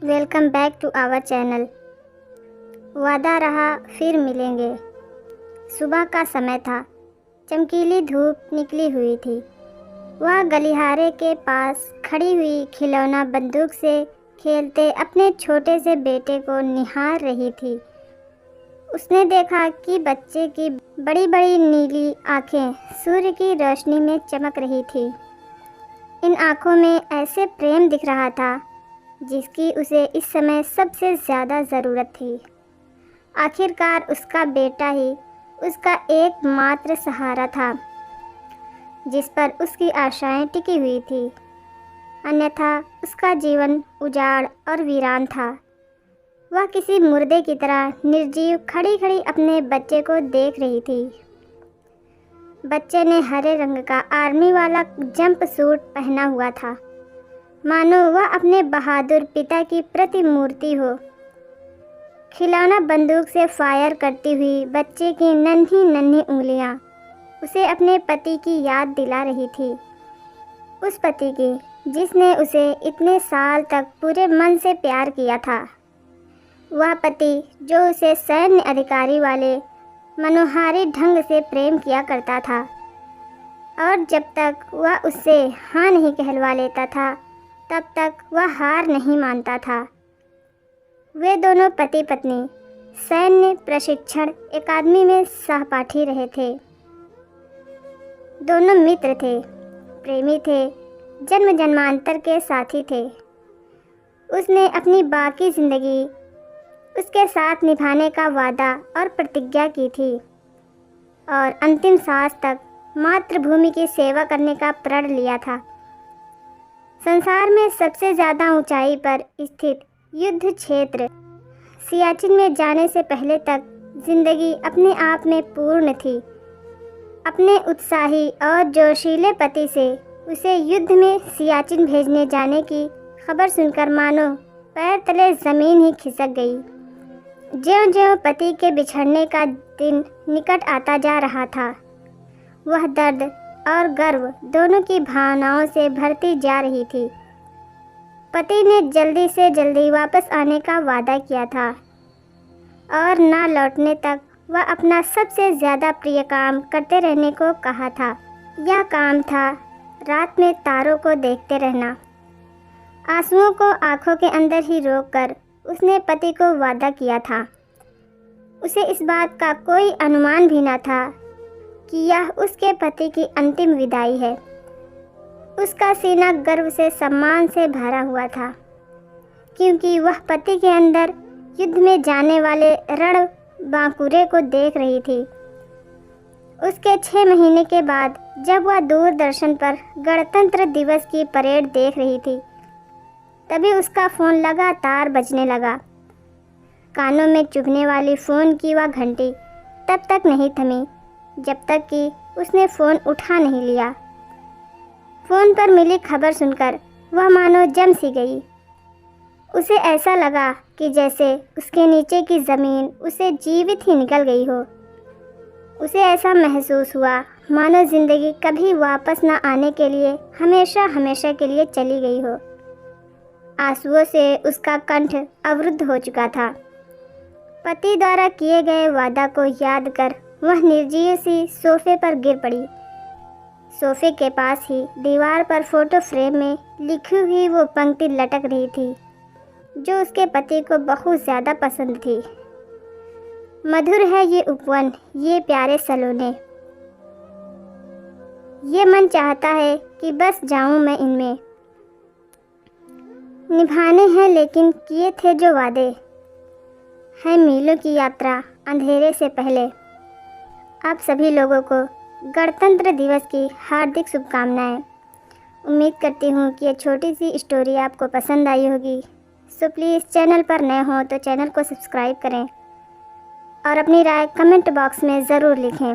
Welcome back to our channel. वादा रहा फिर मिलेंगे। सुबह का समय था। चमकीली धूप निकली हुई थी। वह गलिहारे के पास खड़ी हुई खिलौना बंदूक से खेलते अपने छोटे से बेटे को निहार रही थी। उसने देखा कि बच्चे की बड़ी बड़ी नीली आंखें सूर्य की रोशनी में चमक रही थी। इन आंखों में ऐसे प्रेम दिख रहा था जिसकी उसे इस समय सबसे ज़्यादा ज़रूरत थी। आखिरकार उसका बेटा ही उसका एकमात्र सहारा था जिस पर उसकी आशाएं टिकी हुई थी, अन्यथा उसका जीवन उजाड़ और वीरान था। वह किसी मुर्दे की तरह निर्जीव खड़ी खड़ी अपने बच्चे को देख रही थी। बच्चे ने हरे रंग का आर्मी वाला जंप सूट पहना हुआ था, मानो वह अपने बहादुर पिता की प्रतिमूर्ति हो। खिलौना बंदूक से फायर करती हुई बच्चे की नन्ही नन्ही उंगलियां उसे अपने पति की याद दिला रही थी। उस पति की जिसने उसे इतने साल तक पूरे मन से प्यार किया था। वह पति जो उसे सैन्य अधिकारी वाले मनोहारी ढंग से प्रेम किया करता था और जब तक वह उससे हाँ नहीं कहलवा लेता था तब तक वह हार नहीं मानता था। वे दोनों पति पत्नी सैन्य प्रशिक्षण अकादमी में सहपाठी रहे थे। दोनों मित्र थे, प्रेमी थे, जन्म जन्मांतर के साथी थे। उसने अपनी बाकी ज़िंदगी उसके साथ निभाने का वादा और प्रतिज्ञा की थी और अंतिम सांस तक मातृभूमि की सेवा करने का प्रण लिया था। संसार में सबसे ज़्यादा ऊंचाई पर स्थित युद्ध क्षेत्र सियाचिन में जाने से पहले तक जिंदगी अपने आप में पूर्ण थी। अपने उत्साही और जोशीले पति से उसे युद्ध में सियाचिन भेजने जाने की खबर सुनकर मानो पैर तले ज़मीन ही खिसक गई। ज्यों-ज्यों पति के बिछड़ने का दिन निकट आता जा रहा था, वह दर्द और गर्व दोनों की भावनाओं से भरती जा रही थी। पति ने जल्दी से जल्दी वापस आने का वादा किया था और ना लौटने तक वह अपना सबसे ज़्यादा प्रिय काम करते रहने को कहा था। यह काम था रात में तारों को देखते रहना। आंसुओं को आंखों के अंदर ही रोककर उसने पति को वादा किया था। उसे इस बात का कोई अनुमान भी न था कि यह उसके पति की अंतिम विदाई है। उसका सीना गर्व से सम्मान से भरा हुआ था क्योंकि वह पति के अंदर युद्ध में जाने वाले रण बांकुरे को देख रही थी। उसके 6 महीने के बाद जब वह दूरदर्शन पर गणतंत्र दिवस की परेड देख रही थी, तभी उसका फ़ोन लगातार बजने लगा। कानों में चुभने वाली फ़ोन की वह घंटी तब तक नहीं थमी जब तक कि उसने फ़ोन उठा नहीं लिया। फ़ोन पर मिली खबर सुनकर वह मानो जम सी गई। उसे ऐसा लगा कि जैसे उसके नीचे की ज़मीन उसे जीवित ही निकल गई हो। उसे ऐसा महसूस हुआ मानो ज़िंदगी कभी वापस न आने के लिए हमेशा हमेशा के लिए चली गई हो। आंसुओं से उसका कंठ अवरुद्ध हो चुका था। पति द्वारा किए गए वादा को याद कर वह निर्जीव सी सोफे पर गिर पड़ी। सोफे के पास ही दीवार पर फोटो फ्रेम में लिखी हुई वो पंक्ति लटक रही थी जो उसके पति को बहुत ज़्यादा पसंद थी। मधुर है ये उपवन, ये प्यारे सलोने, ये मन चाहता है कि बस जाऊं मैं इनमें। निभाने हैं लेकिन किए थे जो वादे, है मीलों की यात्रा अंधेरे से पहले। आप सभी लोगों को गणतंत्र दिवस की हार्दिक शुभकामनाएं। उम्मीद करती हूँ कि ये छोटी सी स्टोरी आपको पसंद आई होगी। सो प्लीज़ चैनल पर नए हो तो चैनल को सब्सक्राइब करें और अपनी राय कमेंट बॉक्स में ज़रूर लिखें।